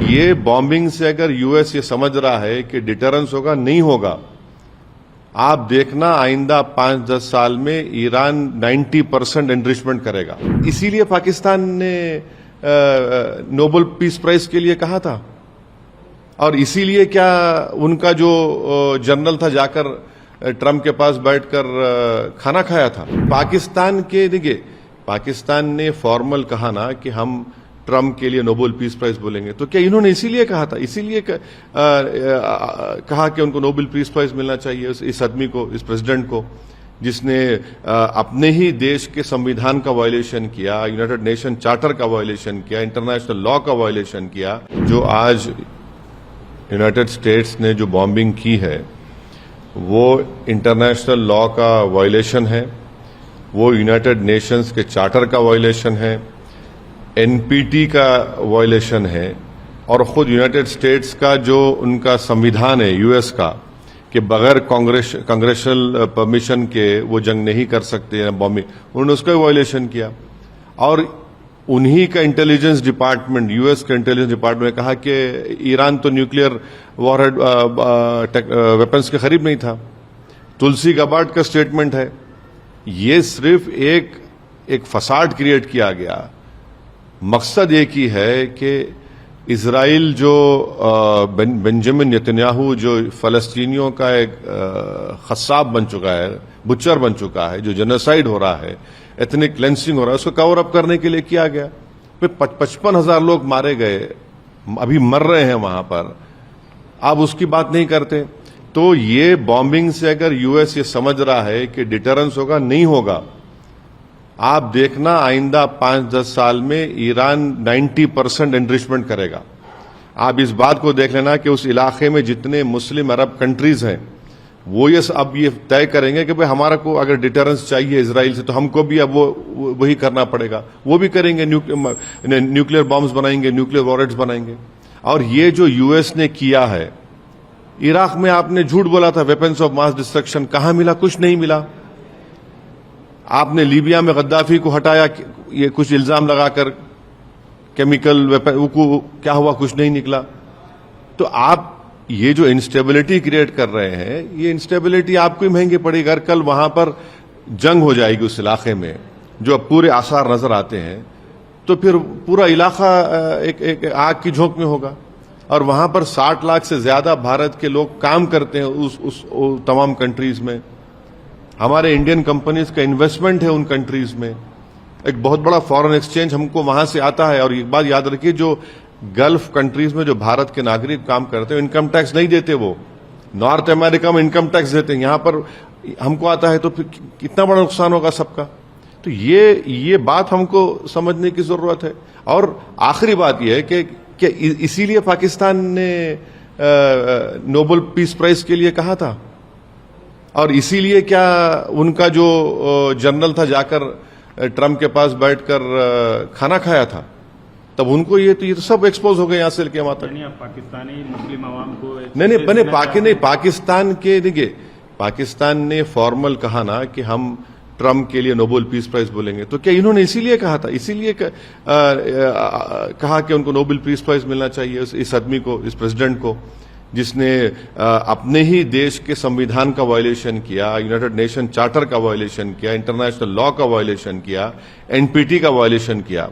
ये बॉम्बिंग से अगर यूएस ये समझ रहा है कि डिटरेंस होगा, नहीं होगा। आप देखना आइंदा 5-10 साल में ईरान 90% एनरिचमेंट करेगा। इसीलिए पाकिस्तान ने नोबेल पीस प्राइज के लिए कहा था, और इसीलिए क्या उनका जो जनरल था जाकर ट्रंप के पास बैठकर खाना खाया था। पाकिस्तान के देखिए, पाकिस्तान ने फॉर्मल कहा ना कि हम ट्रंप के लिए नोबेल पीस प्राइज बोलेंगे, तो क्या इन्होंने इसीलिए कहा था, इसीलिए कहा कि उनको नोबेल पीस प्राइज मिलना चाहिए इस आदमी को, इस प्रेसिडेंट को, जिसने अपने ही देश के संविधान का वायलेशन किया, यूनाइटेड नेशन चार्टर का वायलेशन किया, इंटरनेशनल लॉ का वायलेशन किया। जो आज यूनाइटेड स्टेट्स ने जो बॉम्बिंग की है वो इंटरनेशनल लॉ का वायलेशन है, वो यूनाइटेड नेशंस के चार्टर का वायलेशन है, एनपीटी का वायलेशन है, और खुद यूनाइटेड स्टेट्स का जो उनका संविधान है यूएस का कि बगैर कांग्रेशनल परमिशन के वो जंग नहीं कर सकते बॉम्बिंग, उन्होंने उसका वायलेशन किया। और उन्हीं का इंटेलिजेंस डिपार्टमेंट, यूएस का इंटेलिजेंस डिपार्टमेंट ने कहा कि ईरान तो न्यूक्लियर वॉरहेड वेपन्स के करीब नहीं था। तुलसी गबार्ड का स्टेटमेंट है। ये सिर्फ एक फसाड क्रिएट किया गया। मकसद एक ही है कि इजराइल जो बेंजामिन नेतन्याहू जो फलस्तीनियों का एक खस्साब बन चुका है, बुच्चर बन चुका है, जो जेनोसाइड हो रहा है, एथनिक क्लेंसिंग हो रहा है, उसको कवर अप करने के लिए किया गया। फिर 55,000 लोग मारे गए, अभी मर रहे हैं वहां पर, आप उसकी बात नहीं करते। तो ये बॉम्बिंग से अगर यूएस ये समझ रहा है कि डिटरेंस होगा, नहीं होगा। आप देखना आइंदा 5-10 साल में ईरान 90% एनरिचमेंट करेगा। आप इस बात को देख लेना कि उस इलाके में जितने मुस्लिम अरब कंट्रीज हैं वो अब ये तय करेंगे कि भाई हमारा को अगर डिटरेंस चाहिए इजराइल से तो हमको भी अब वही करना पड़ेगा। वो भी करेंगे, न्यूक्लियर बॉम्ब्स बनाएंगे, न्यूक्लियर वॉरहेड्स बनाएंगे। और ये जो यूएस ने किया है, इराक में आपने झूठ बोला था वेपन्स ऑफ मास डिस्ट्रक्शन, कहां मिला? कुछ नहीं मिला। आपने लीबिया में गद्दाफी को हटाया, ये कुछ इल्जाम लगाकर केमिकल वेपन, क्या हुआ? कुछ नहीं निकला। तो आप ये जो इंस्टेबिलिटी क्रिएट कर रहे हैं, ये इंस्टेबिलिटी आपको ही महंगी पड़ेगी। अगर कल वहां पर जंग हो जाएगी उस इलाके में, जो अब पूरे आसार नजर आते हैं, तो फिर पूरा इलाका एक आग की झोंक में होगा। और वहां पर 60 लाख से ज्यादा भारत के लोग काम करते हैं उस तमाम कंट्रीज में। हमारे इंडियन कंपनीज का इन्वेस्टमेंट है उन कंट्रीज में। एक बहुत बड़ा फॉरेन एक्सचेंज हमको वहां से आता है। और एक बात याद रखिए, जो गल्फ कंट्रीज में जो भारत के नागरिक काम करते हैं, इनकम टैक्स नहीं देते। वो नॉर्थ अमेरिका में इनकम टैक्स देते हैं, यहां पर हमको आता है, तो फिर कितना बड़ा नुकसान होगा सबका। तो ये बात हमको समझने की जरूरत है। और आखिरी बात यह है कि इसीलिए पाकिस्तान ने नोबेल पीस प्राइज के लिए कहा था, और इसीलिए क्या उनका जो जनरल था जाकर ट्रंप के पास बैठकर खाना खाया था, तब उनको ये तो सब एक्सपोज हो गए यहां से लेके वहां तक। पाकिस्तानी मुस्लिम अवाम को नहीं, पाकिस्तान के देखिए, पाकिस्तान ने फॉर्मल कहा ना कि हम ट्रंप के लिए नोबेल पीस प्राइज बोलेंगे, तो क्या इन्होंने इसीलिए कहा था, इसीलिए कहा कि उनको नोबेल पीस प्राइज मिलना चाहिए इस आदमी को, इस प्रेसिडेंट को, जिसने अपने ही देश के संविधान का वायलेशन किया, यूनाइटेड नेशन चार्टर का वायलेशन किया, इंटरनेशनल लॉ का वायलेशन किया, एनपीटी का वायलेशन किया।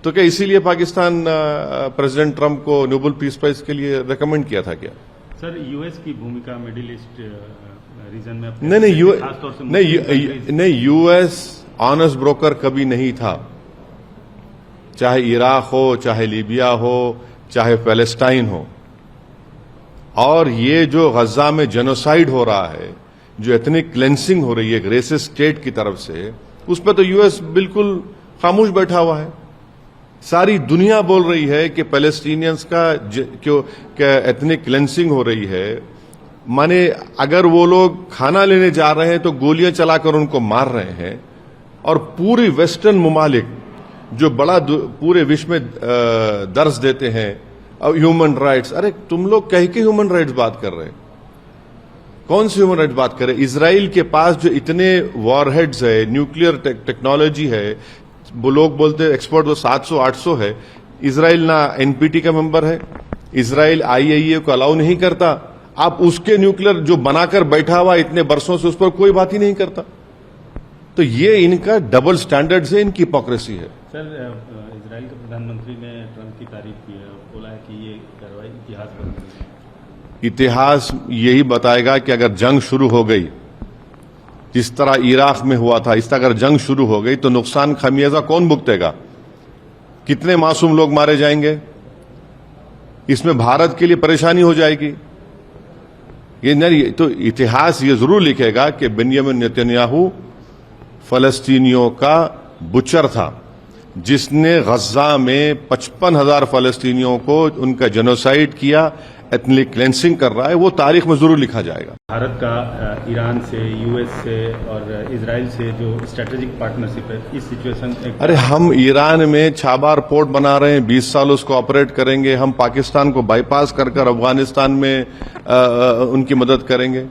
तो क्या इसीलिए पाकिस्तान प्रेसिडेंट ट्रंप को नोबेल पीस प्राइज के लिए रेकमेंड किया था क्या? सर, यूएस की भूमिका मिडिल ईस्ट रीजन में नहीं, यूएस ऑनेस्ट ब्रोकर कभी नहीं था। चाहे इराक हो, चाहे लीबिया हो, चाहे पैलेस्टाइन हो। और ये जो गजा में जेनोसाइड हो रहा है, जो एथनिक क्लेंसिंग हो रही है एक रेसिस्ट स्टेट की तरफ से, उस पर तो यूएस बिल्कुल खामोश बैठा हुआ है। सारी दुनिया बोल रही है कि पैलेस्टीनियंस का क्या एथनिक क्लेंसिंग हो रही है। माने अगर वो लोग खाना लेने जा रहे हैं तो गोलियां चलाकर उनको मार रहे हैं। और पूरी वेस्टर्न ममालिक जो बड़ा पूरे विश्व में दर्ज देते हैं ह्यूमन राइट्स, अरे तुम लोग कह के ह्यूमन राइट्स बात कर रहे हैं? कौन सी ह्यूमन राइट्स बात कर रहे हैं? इजराइल के पास जो इतने वॉरहेड्स है, न्यूक्लियर टेक्नोलॉजी है, वो लोग बोलते हैं एक्सपर्ट वो 700-800 है। इजराइल ना एनपीटी का मेंबर है, इजराइल आईएईए को अलाउ नहीं करता, आप उसके न्यूक्लियर जो बनाकर बैठा हुआ इतने वर्षों से उस पर कोई बात ही नहीं करता। तो ये इनका डबल स्टैंडर्ड है, इनकी हिपोक्रेसी है। सर, इजराइल के प्रधानमंत्री ने ट्रंप की तारीफ की है, बोला है कि ये कार्रवाई इतिहास बन गई है। इतिहास यही बताएगा कि अगर जंग शुरू हो गई, जिस तरह इराक में हुआ था, इस तरह अगर जंग शुरू हो गई तो नुकसान खमियाजा कौन भुगतेगा? कितने मासूम लोग मारे जाएंगे? इसमें भारत के लिए परेशानी हो जाएगी। ये नहीं तो इतिहास ये जरूर लिखेगा कि बेंजामिन नेतन्याहू फलस्तीनियों का बुचर था, जिसने गज्जा में 55,000 फलस्तीनियों को उनका जेनोसाइड किया, एथनिक क्लेंसिंग कर रहा है। वो तारीख में जरूर लिखा जाएगा। भारत का ईरान से, यूएस से और इजराइल से जो स्ट्रेटेजिक पार्टनरशिप है, इस सिचुएशन अरे हम ईरान में छाबार पोर्ट बना रहे हैं, 20 साल उसको ऑपरेट करेंगे। हम पाकिस्तान को बाईपास कर अफगानिस्तान में उनकी मदद करेंगे।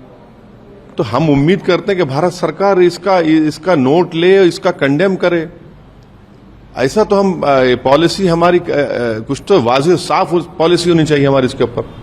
तो हम उम्मीद करते हैं कि भारत सरकार इसका नोट ले, इसका कंडेम करे। ऐसा तो हम पॉलिसी हमारी कुछ तो वाज़ेह साफ पॉलिसी होनी चाहिए हमारी इसके ऊपर।